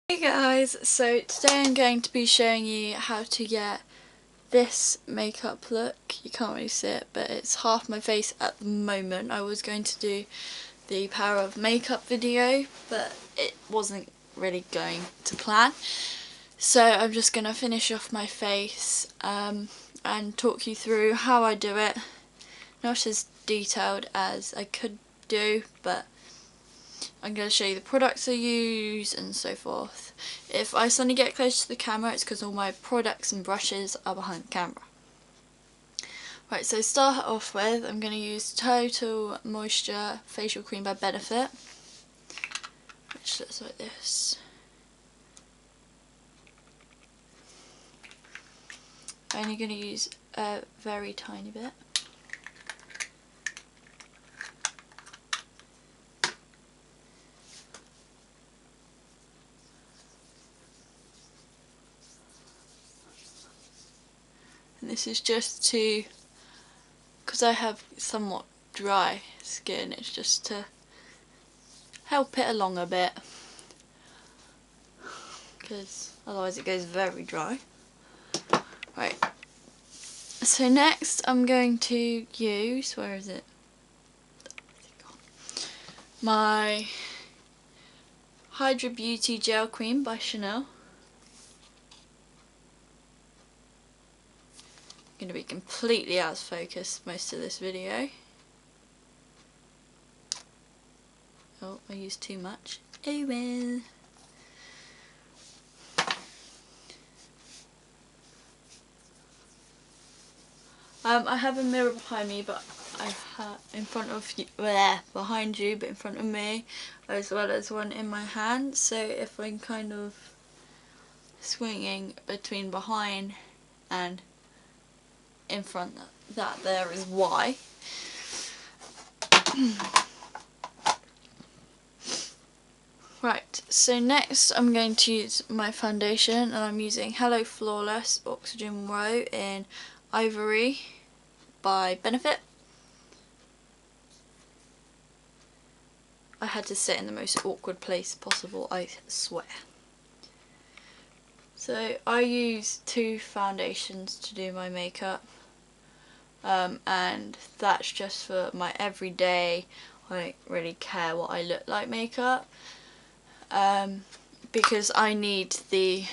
Hey guys, so today I'm going to be showing you how to get this makeup look. You can't really see it, but it's half my face at the moment. I was going to do the power of makeup video, but it wasn't really going to plan. So I'm just going to finish off my face and talk you through how I do it. Not as detailed as I could do, but I'm going to show you the products I use and so forth. If I suddenly get close to the camera, it's because all my products and brushes are behind the camera. Right, so to start off with, I'm going to use Total Moisture Facial Cream by Benefit, which looks like this. I'm only going to use a very tiny bit. And this is just to, because I have somewhat dry skin, it's just to help it along a bit, because otherwise it goes very dry. Right, so next I'm going to use, where is it? My Hydra Beauty Gel Cream by Chanel. I'm going to be completely out of focus most of this video. Oh, I used too much. Oh well. I have a mirror behind me, but I have in front of you, behind you, but in front of me, as well as one in my hand. So if I'm kind of swinging between behind and in front, that there is why. Right, so next I'm going to use my foundation, and I'm using Hello Flawless Oxygen Row in Ivory by Benefit. I had to sit in the most awkward place possible, I swear. So I use two foundations to do my makeup, and that's just for my everyday. I don't really care what I look like makeup, because I need the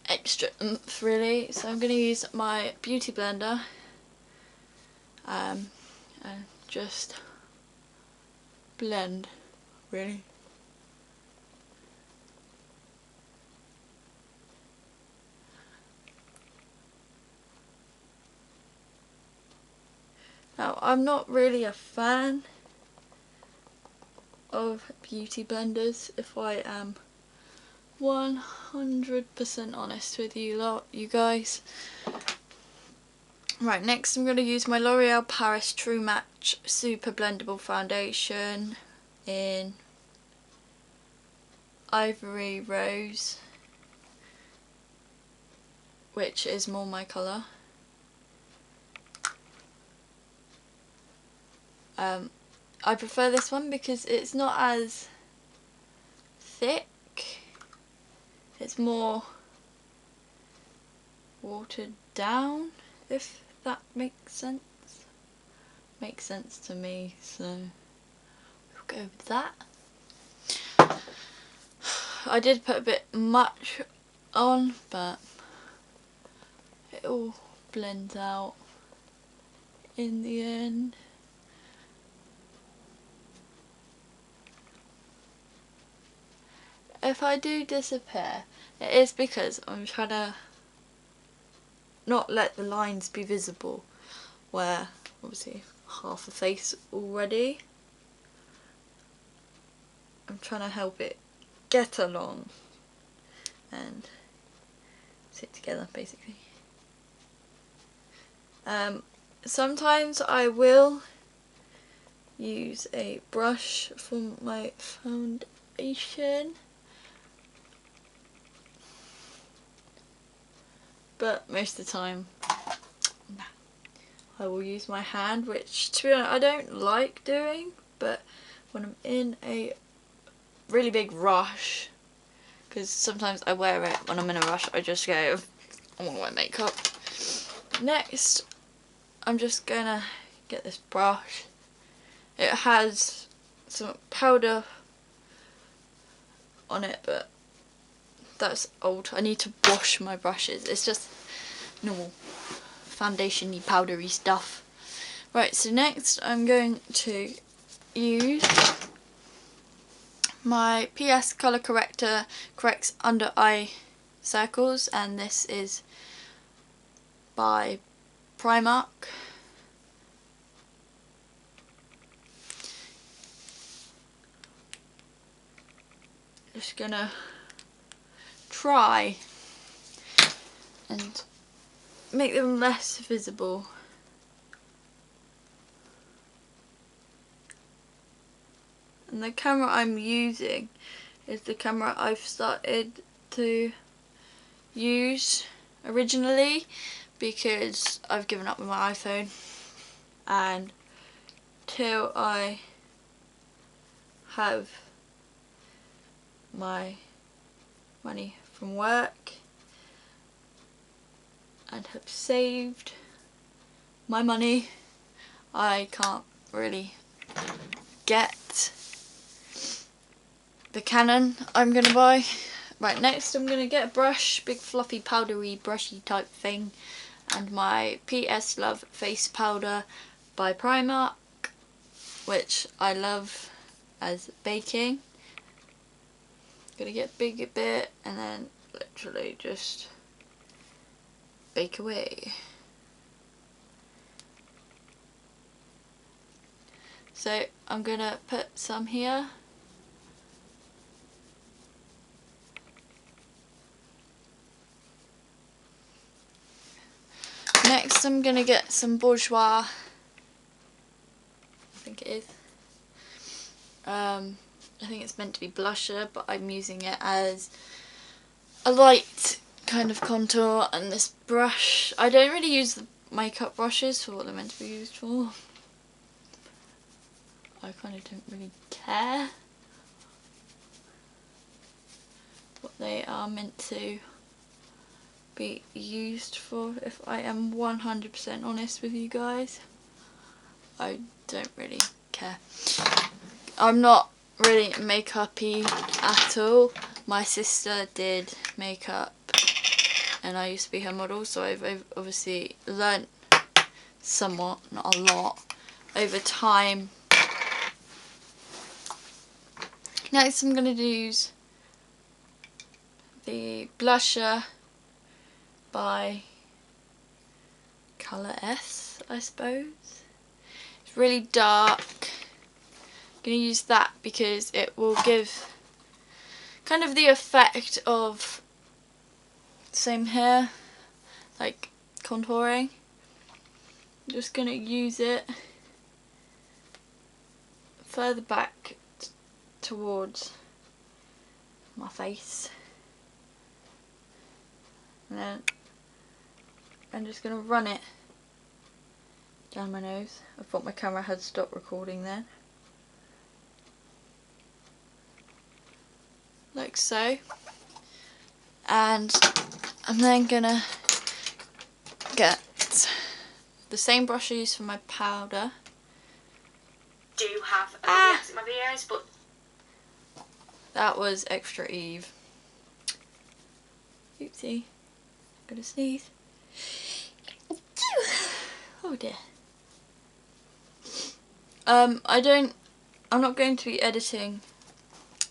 extra oomph really. So I'm going to use my beauty blender and just blend really. Now I'm not really a fan of beauty blenders, if I am 100% honest with you guys. Right, next I'm going to use my L'Oreal Paris True Match Super Blendable Foundation in Ivory Rose, which is more my colour. I prefer this one because it's not as thick, it's more watered down, if that makes sense. Makes sense to me, so we'll go with that. I did put a bit much on, but it all blends out in the end. If I do disappear, it is because I'm trying to not let the lines be visible, where obviously half the face already. I'm trying to help it get along and sit together basically. Sometimes I will use a brush for my foundation, but most of the time I will use my hand, which to be honest I don't like doing, but when I'm in a really big rush, because sometimes I wear it when I'm in a rush. I just go, I want to wear makeup. Next, I'm just gonna get this brush. It has some powder on it, but that's old. I need to wash my brushes. It's just normal foundation-y, powdery stuff. Right, so next I'm going to use my PS Colour Corrector, corrects under eye circles, and this is by Primark. Just gonna try and make them less visible. And the camera I'm using is the camera I've started to use originally, because I've given up with my iPhone, and till I have my money from work and have saved my money, I can't really get the Canon I'm gonna buy. Right, next I'm gonna get a brush, big fluffy powdery brushy type thing, and my PS Love face powder by Primark, which I love as baking. Gonna get a big bit and then literally just bake away. So I'm gonna put some here. Next I'm gonna get some Bourjois, I think it is. I think it's meant to be blusher, but I'm using it as a light kind of contour. And this brush, I don't really use the makeup brushes for what they're meant to be used for. I kind of don't really care what they are meant to be used for, if I am 100% honest with you guys. I don't really care. I'm not really makeup-y at all. My sister did makeup and I used to be her model, so I've obviously learnt somewhat, not a lot, over time. Next I'm going to use the blusher by Colour S, I suppose. It's really dark. I'm going to use that because it will give kind of the effect of, same here, like contouring. I'm just going to use it further back towards my face, and then I'm just going to run it down my nose. I thought my camera had stopped recording then. Like so. And I'm then going to get the same brush I used for my powder. Do have OBS in my videos, but that was extra Eve. Oopsie. Gonna sneeze. Oh dear. I'm not going to be editing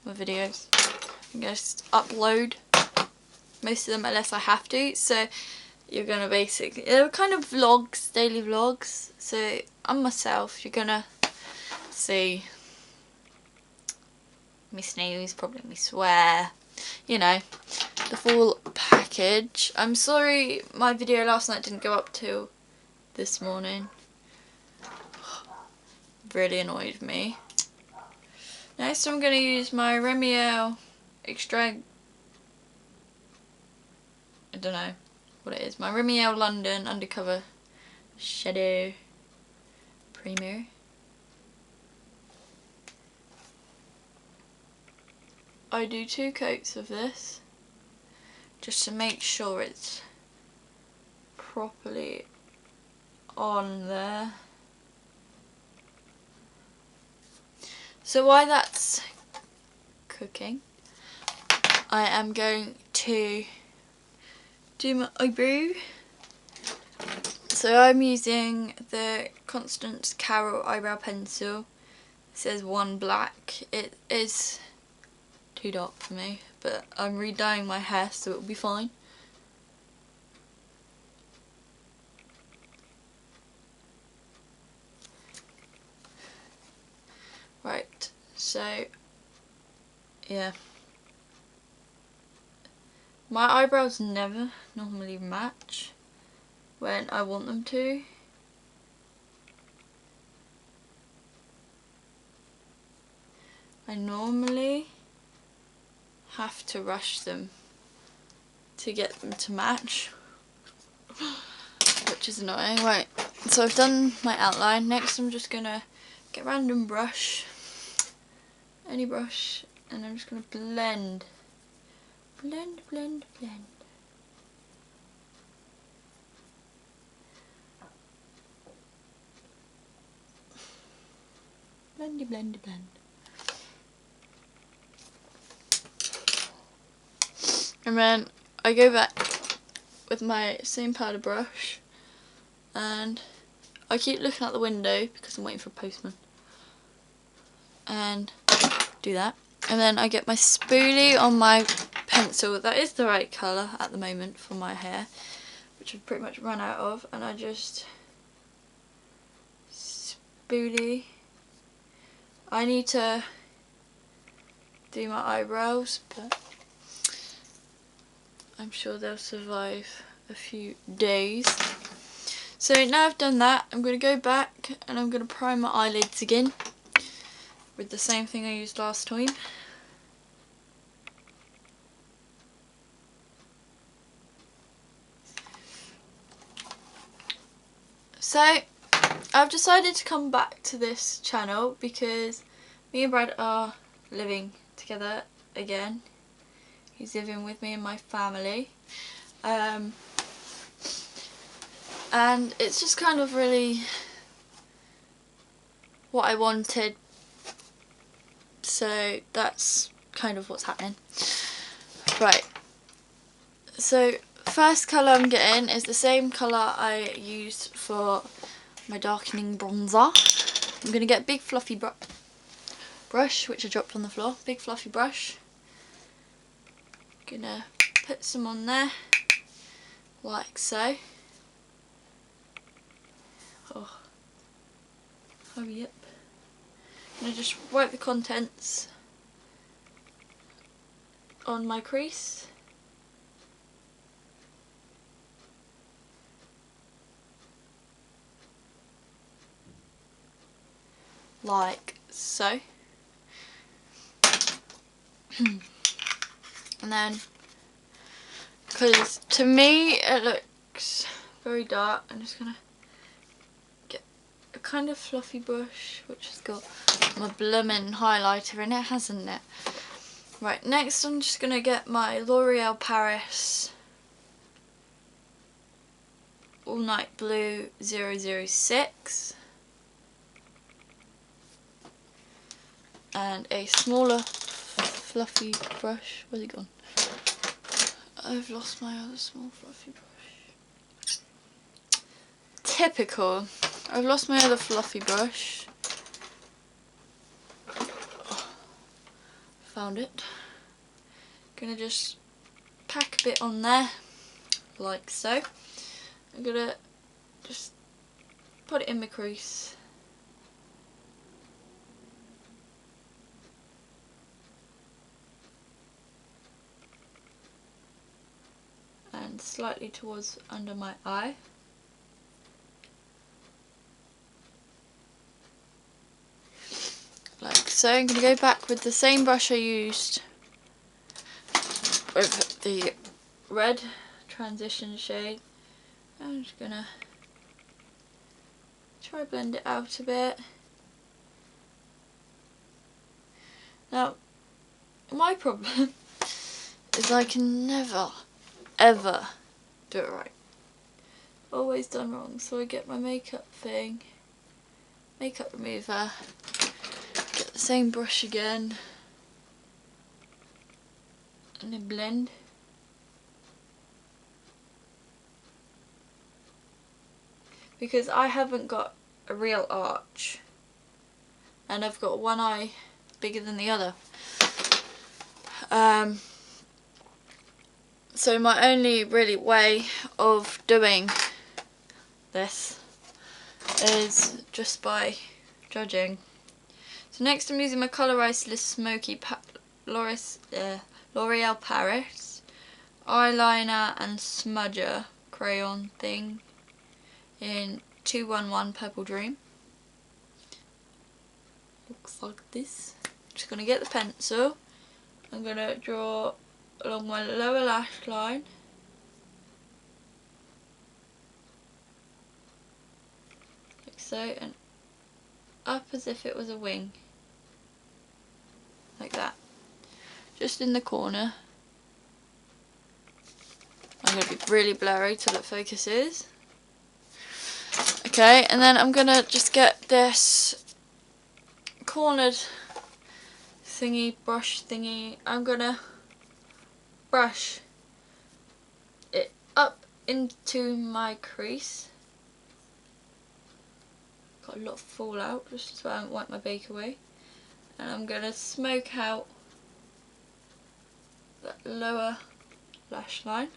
my videos. I'm going to upload most of them unless I have to. So you're going to basically, they're kind of vlogs, daily vlogs. So I'm myself, you're going to see me sneeze, probably me swear, you know, the full package. I'm sorry my video last night didn't go up till this morning. Really annoyed me. Next I'm going to use my Rimmel extract, I don't know what it is, my Rimmel London Undercover Shadow Primer. I do 2 coats of this just to make sure it's properly on there. So while that's cooking, I am going to do my eyebrow. So I'm using the Constance Carroll eyebrow pencil. It says 1 black. It is too dark for me, but I'm re-dyeing my hair so it'll be fine. Right, so yeah. My eyebrows never normally match when I want them to. I normally have to rush them to get them to match, which is annoying. Right, so I've done my outline. Next I'm just gonna get a random brush, any brush, and I'm just gonna blend. Blend, blend, blend. Blendy, blendy, blend. And then I go back with my same powder brush, and I keep looking out the window because I'm waiting for a postman, and do that. And then I get my spoolie on my pencil. That is the right colour at the moment for my hair, which I've pretty much run out of, and I just spoolie. I need to do my eyebrows, but I'm sure they'll survive a few days. So now I've done that, I'm going to go back and I'm going to prime my eyelids again with the same thing I used last time. So I've decided to come back to this channel because me and Brad are living together again. He's living with me and my family. And it's just kind of really what I wanted. So that's kind of what's happening. Right. So first colour I'm getting is the same colour I used for my darkening bronzer. I'm going to get a big fluffy brush, which I dropped on the floor. Big fluffy brush. Gonna put some on there, like so. Oh, hurry up. I'm gonna just wipe the contents on my crease. Like so. And then, because to me it looks very dark, I'm just gonna get a kind of fluffy brush which has got my bloomin' highlighter in it, hasn't it? Right, next I'm just gonna get my L'Oreal Paris All Night Blue 006 and a smaller fluffy brush. Where's it gone? I've lost my other small fluffy brush. Typical. I've lost my other fluffy brush. Found it. Gonna just pack a bit on there, like so. I'm gonna just put it in my crease. And slightly towards under my eye. Like so. I'm going to go back with the same brush I used with the red transition shade. I'm just going to try blend it out a bit. Now, my problem is I can never, ever do it right. Always done wrong. So I get my makeup thing, makeup remover, get the same brush again, and then blend. Because I haven't got a real arch, and I've got one eye bigger than the other. So my only really way of doing this is just by judging. So next I'm using my Colour Iceless Smoky L'Oreal Paris eyeliner and smudger crayon thing in 211 Purple Dream. Looks like this. Just gonna get the pencil. I'm gonna draw along my lower lash line. Like so, and up as if it was a wing. Like that. Just in the corner. I'm going to be really blurry till it focuses. Okay, and then I'm going to just get this cornered thingy, brush thingy. I'm going to brush it up into my crease. Got a lot of fallout, just so I haven't wiped my bake away. And I'm going to smoke out that lower lash line.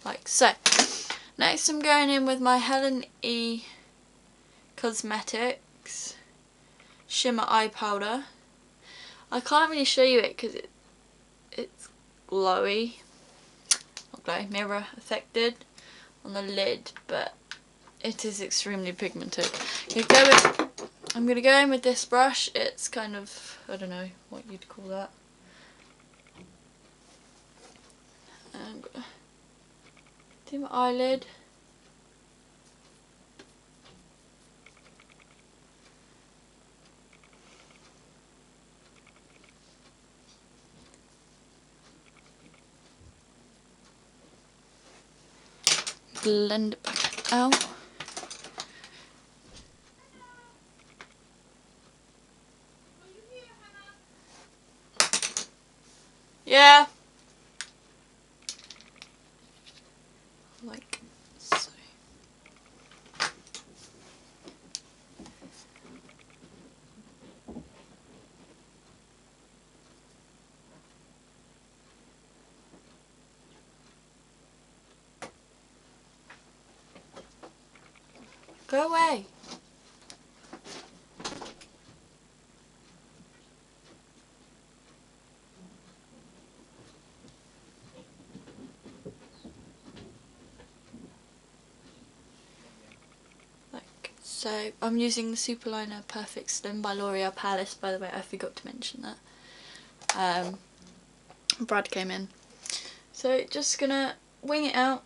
Like so. Next I'm going in with my Helen E Cosmetics Shimmer Eye Powder. I can't really show you it because it's glowy. Not glowy, mirror affected on the lid, but it is extremely pigmented. I'm going to go in with this brush. It's kind of, I don't know what you'd call that. And I'm going to do my eyelid. Blend it back out. Yeah. Like so. Go away. Like so. I'm using the Superliner Perfect Slim by L'Oreal Paris, by the way. I forgot to mention that. Brad came in. So just gonna wing it out.